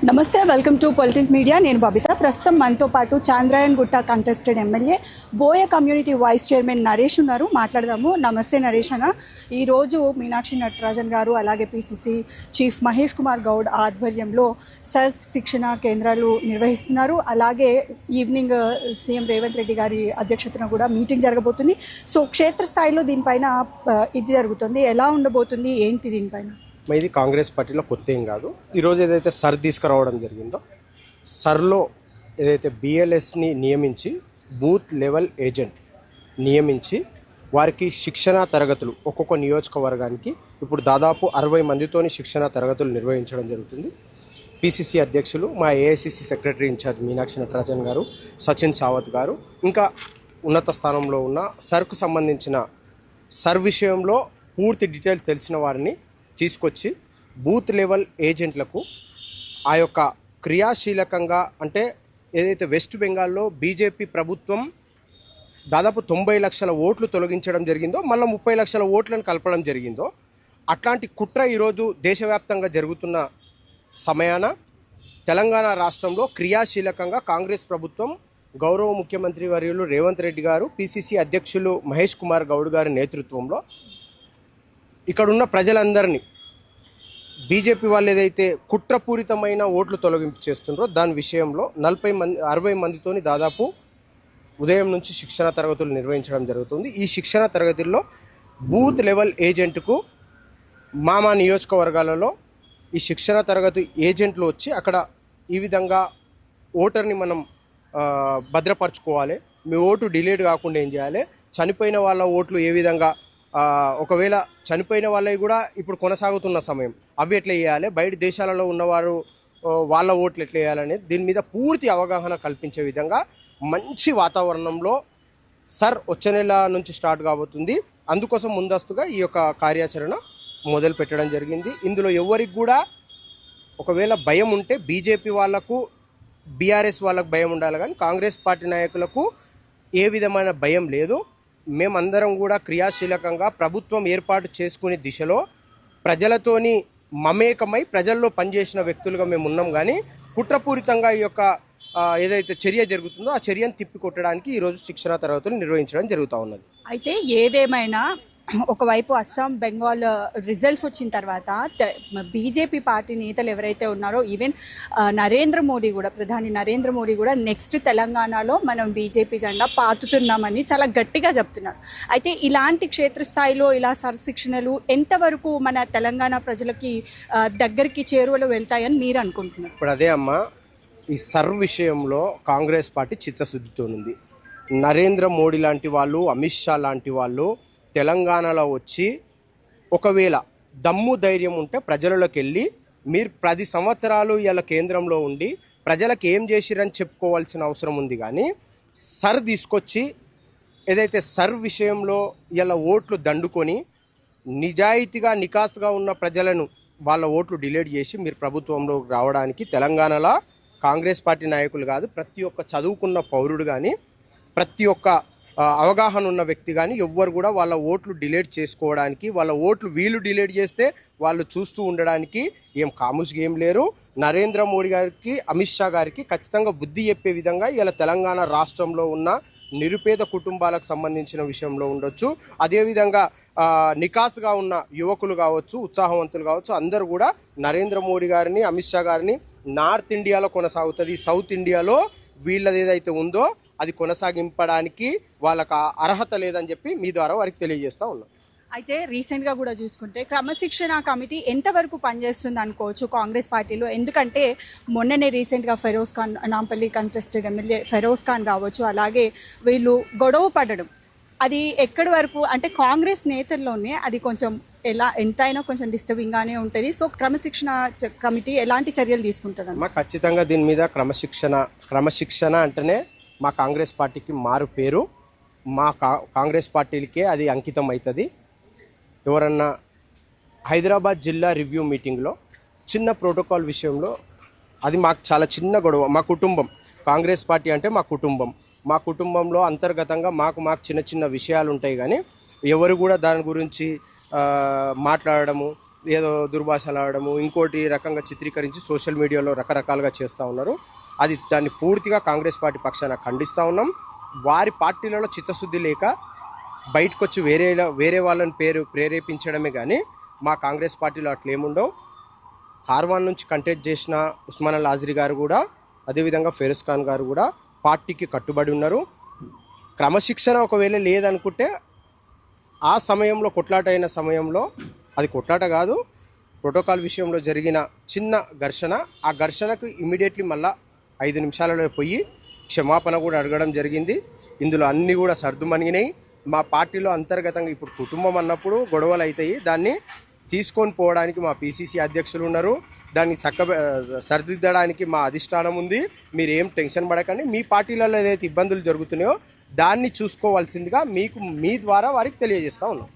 నమస్తే, welcome to politic media. నేను బబిత. ప్రస్తుతం మనతో పాటు చాంద్రాయణగుట్ట కంటెస్టెడ్ ఎమ్మెల్యే బోయ కమ్యూనిటీ వైస్ చైర్మన్ నరేష్ ఉన్నారు. మాట్లాడదాము. నమస్తే నరేష్ అన్న. ఈరోజు మీనాక్షి నటరాజన్ గారు అలాగే పిసిసి చీఫ్ మహేష్ కుమార్ గౌడ్ ఆధ్వర్యంలో సర్ శిక్షణ కేంద్రాలు నిర్వహిస్తున్నారు. అలాగే ఈవినింగ్ సీఎం రేవంత్ రెడ్డి గారి అధ్యక్షతన కూడా మీటింగ్ జరగబోతుంది. సో క్షేత్రస్థాయిలో దీనిపైన ఇది జరుగుతుంది. ఎలా ఉండబోతుంది, ఏంటి దీనిపైన? ఇది కాంగ్రెస్ పార్టీలో కొత్త ఏం కాదు. ఈరోజు ఏదైతే సర్ తీసుకురావడం జరిగిందో, సర్లో ఏదైతే బిఎల్ఎస్ని నియమించి బూత్ లెవెల్ ఏజెంట్ నియమించి వారికి శిక్షణా తరగతులు ఒక్కొక్క నియోజకవర్గానికి ఇప్పుడు దాదాపు 60 మందితోని శిక్షణా తరగతులు నిర్వహించడం జరుగుతుంది. పిసిసి అధ్యక్షులు, మా AICC secretary in charge Meenakshi Natarajan గారు, సచిన్ సావత్ గారు, ఇంకా ఉన్నత స్థానంలో ఉన్న సర్కు సంబంధించిన సర్ విషయంలో పూర్తి డీటెయిల్స్ తెలిసిన వారిని తీసుకొచ్చి బూత్ లెవెల్ ఏజెంట్లకు ఆ యొక్క క్రియాశీలకంగా, అంటే ఏదైతే వెస్ట్ బెంగాల్లో బీజేపీ ప్రభుత్వం దాదాపు 90 లక్షల ఓట్లు తొలగించడం జరిగిందో, మళ్ళీ 30 లక్షల ఓట్లను కలపడం జరిగిందో, అట్లాంటి కుట్ర ఈరోజు దేశవ్యాప్తంగా జరుగుతున్న సమయాన తెలంగాణ రాష్ట్రంలో క్రియాశీలకంగా కాంగ్రెస్ ప్రభుత్వం, గౌరవ ముఖ్యమంత్రి వర్యులు రేవంత్ రెడ్డి గారు, పిసిసి అధ్యక్షులు మహేష్ కుమార్ గౌడ్ గారి నేతృత్వంలో ఇక్కడున్న ప్రజలందరినీ బీజేపీ వాళ్ళు ఏదైతే కుట్రపూరితమైన ఓట్లు తొలగింపు చేస్తుండ్రో దాని విషయంలో 60 మందితోని దాదాపు ఉదయం నుంచి శిక్షణ తరగతులు నిర్వహించడం జరుగుతుంది. ఈ శిక్షణ తరగతుల్లో బూత్ లెవెల్ ఏజెంట్కు మా నియోజకవర్గాలలో ఈ శిక్షణ తరగతి ఏజెంట్లు వచ్చి అక్కడ ఈ విధంగా ఓటర్ని మనం భద్రపరచుకోవాలి, మీ ఓటు డిలీట్ కాకుండా ఏం చేయాలి, చనిపోయిన వాళ్ళ ఓట్లు ఏ విధంగా, ఒకవేళ చనిపోయిన వాళ్ళవి కూడా ఇప్పుడు కొనసాగుతున్న సమయం, అవి ఎట్లా వేయాలి, బయట దేశాలలో ఉన్నవారు వాళ్ళ ఓట్లు ఎట్లా వేయాలనేది దీని మీద పూర్తి అవగాహన కల్పించే విధంగా మంచి వాతావరణంలో సర్ వచ్చే నెల నుంచి స్టార్ట్ కాబోతుంది. అందుకోసం ముందస్తుగా ఈ యొక్క కార్యాచరణ మొదలు పెట్టడం జరిగింది. ఇందులో ఎవరికి కూడా ఒకవేళ భయం ఉంటే బీజేపీ వాళ్లకు, బీఆర్ఎస్ వాళ్ళకు భయం ఉండాలి, కానీ కాంగ్రెస్ పార్టీ నాయకులకు ఏ విధమైన భయం లేదు. మేమందరం కూడా క్రియాశీలకంగా ప్రభుత్వం ఏర్పాటు చేసుకునే దిశలో ప్రజలతోని మమేకమై ప్రజల్లో పనిచేసిన వ్యక్తులుగా మేము ఉన్నాం. కానీ కుట్రపూరితంగా ఈ యొక్క ఏదైతే చర్య జరుగుతుందో ఆ చర్యను తిప్పికొట్టడానికి ఈరోజు శిక్షణ తరగతులు నిర్వహించడం జరుగుతూ ఉన్నది. అయితే ఏదేమైనా ఒకవైపు అస్సాం, బెంగాల్ రిజల్ట్స్ వచ్చిన తర్వాత బీజేపీ పార్టీ నేతలు ఎవరైతే ఉన్నారో, ఈవెన్ నరేంద్ర మోడీ కూడా, ప్రధాని నరేంద్ర మోడీ కూడా నెక్స్ట్ తెలంగాణలో మనం బీజేపీ జెండా పాతుతున్నామని చాలా గట్టిగా చెప్తున్నారు. అయితే ఇలాంటి క్షేత్రస్థాయిలో ఇలా సర్శిక్షణలు ఎంతవరకు మన తెలంగాణ ప్రజలకి దగ్గరికి చేరువలో వెళ్తాయని మీరు అనుకుంటున్నారు? ఇప్పుడు అదే అమ్మా, ఈ సర్ విషయంలో కాంగ్రెస్ పార్టీ చిత్తశుద్ధితో ఉంది. నరేంద్ర మోడీ లాంటి వాళ్ళు, అమిత్ షా లాంటి వాళ్ళు తెలంగాణలో వచ్చి ఒకవేళ దమ్ము ధైర్యం ఉంటే ప్రజలలోకి వెళ్ళి, మీరు 10 సంవత్సరాలు ఇలా కేంద్రంలో ఉండి ప్రజలకు ఏం చేసిరని చెప్పుకోవాల్సిన అవసరం ఉంది. కానీ సర్ తీసుకొచ్చి ఏదైతే సర్ విషయంలో ఇలా ఓట్లు దండుకొని నిజాయితీగా నికాసుగా ఉన్న ప్రజలను వాళ్ళ ఓట్లు డిలీట్ చేసి మీరు ప్రభుత్వంలో రావడానికి తెలంగాణలో కాంగ్రెస్ పార్టీ నాయకులు కాదు, ప్రతి ఒక్క చదువుకున్న పౌరుడు కానీ, ప్రతి ఒక్క అవగాహన ఉన్న వ్యక్తి కానీ ఎవ్వరు కూడా వాళ్ళ ఓట్లు డిలీట్ చేసుకోవడానికి, వాళ్ళ ఓట్లు వీళ్ళు డిలీట్ చేస్తే వాళ్ళు చూస్తూ ఉండడానికి ఏం కాముసుగా ఏం లేరు. నరేంద్ర మోడీ గారికి, అమిత్ షా గారికి ఖచ్చితంగా బుద్ధి చెప్పే విధంగా ఇలా తెలంగాణ రాష్ట్రంలో ఉన్న నిరుపేద కుటుంబాలకు సంబంధించిన విషయంలో ఉండొచ్చు, అదేవిధంగా నికాసుగా ఉన్న యువకులు కావచ్చు, ఉత్సాహవంతులు కావచ్చు, అందరూ కూడా నరేంద్ర మోడీ గారిని, అమిత్ షా గారిని నార్త్ ఇండియాలో కొనసాగుతుంది, సౌత్ ఇండియాలో వీళ్ళది ఏదైతే ఉందో అది కొనసాగింపడానికి వాళ్ళకు అర్హత లేదని చెప్పి మీ ద్వారా వారికి తెలియజేస్తూ ఉన్నాం. అయితే రీసెంట్గా కూడా చూసుకుంటే క్రమశిక్షణ కమిటీ ఎంతవరకు పనిచేస్తుంది అనుకోవచ్చు కాంగ్రెస్ పార్టీలో? ఎందుకంటే మొన్ననే రీసెంట్గా ఫెరోజ్ ఖాన్, నాంపల్లి కంటెస్టెడ్ ఎమ్మెల్యే ఫెరోజ్ ఖాన్ కావచ్చు, అలాగే వీళ్ళు గొడవ పడడం, అది ఎక్కడి వరకు అంటే కాంగ్రెస్ నేతల్లోనే అది కొంచెం ఎంతైనా కొంచెం డిస్టర్బింగ్గానే ఉంటుంది. సో క్రమశిక్షణ కమిటీ ఎలాంటి చర్యలు తీసుకుంటుంది? ఖచ్చితంగా దీని మీద క్రమశిక్షణ అంటేనే మా కాంగ్రెస్ పార్టీకి మారు పేరు, మా కాంగ్రెస్ పార్టీలకే అది అంకితం అవుతుంది. ఎవరన్నా హైదరాబాద్ జిల్లా రివ్యూ మీటింగ్లో చిన్న ప్రోటోకాల్ విషయంలో, అది మాకు చాలా చిన్న గొడవ, మా కుటుంబం, కాంగ్రెస్ పార్టీ అంటే మా కుటుంబంలో అంతర్గతంగా మాకు చిన్న చిన్న విషయాలు ఉంటాయి. కానీ ఎవరు కూడా దాని గురించి మాట్లాడడము, ఏదో దుర్భాషలు ఆడము ఇంకోటి రకంగా చిత్రీకరించి సోషల్ మీడియాలో రకరకాలుగా చేస్తూ ఉన్నారు. దాన్ని పూర్తిగా కాంగ్రెస్ పార్టీ పక్షాన ఖండిస్తూ ఉన్నాం. వారి పార్టీలలో చిత్తశుద్ధి లేక బయటకు వచ్చి వేరే వాళ్ళని ప్రేరేపించడమే కానీ మా కాంగ్రెస్ పార్టీలో అట్లేముండవు. కార్వాన్ నుంచి కంటెస్ట్ చేసిన ఉస్మాన్ అల్ ఆజ్రీ గారు కూడా, అదేవిధంగా ఫెరోజ్ ఖాన్ గారు కూడా పార్టీకి కట్టుబడి ఉన్నారు. క్రమశిక్షణ ఒకవేళ లేదనుకుంటే ఆ సమయంలో కొట్లాట అయిన సమయంలో, అది కొట్లాట కాదు, ప్రోటోకాల్ విషయంలో జరిగిన చిన్న ఘర్షణ, ఆ ఘర్షణకు ఇమీడియట్లీ మళ్ళా 5 నిమిషాలలో పోయి క్షమాపణ కూడా అడగడం జరిగింది. ఇందులో అన్నీ కూడా సర్దుమణిగినాయి. మా పార్టీలో అంతర్గతంగా ఇప్పుడు కుటుంబం అన్నప్పుడు గొడవలు అవుతాయి. దాన్ని తీసుకొని పోవడానికి మా పిసిసి అధ్యక్షులు ఉన్నారు. దాన్ని సరిదిద్దడానికి మా అధిష్టానం ఉంది. మీరు ఏం టెన్షన్ పడకండి. మీ పార్టీలలో ఏదైతే ఇబ్బందులు జరుగుతున్నాయో దాన్ని చూసుకోవాల్సిందిగా మీ ద్వారా వారికి తెలియజేస్తూ ఉన్నాం.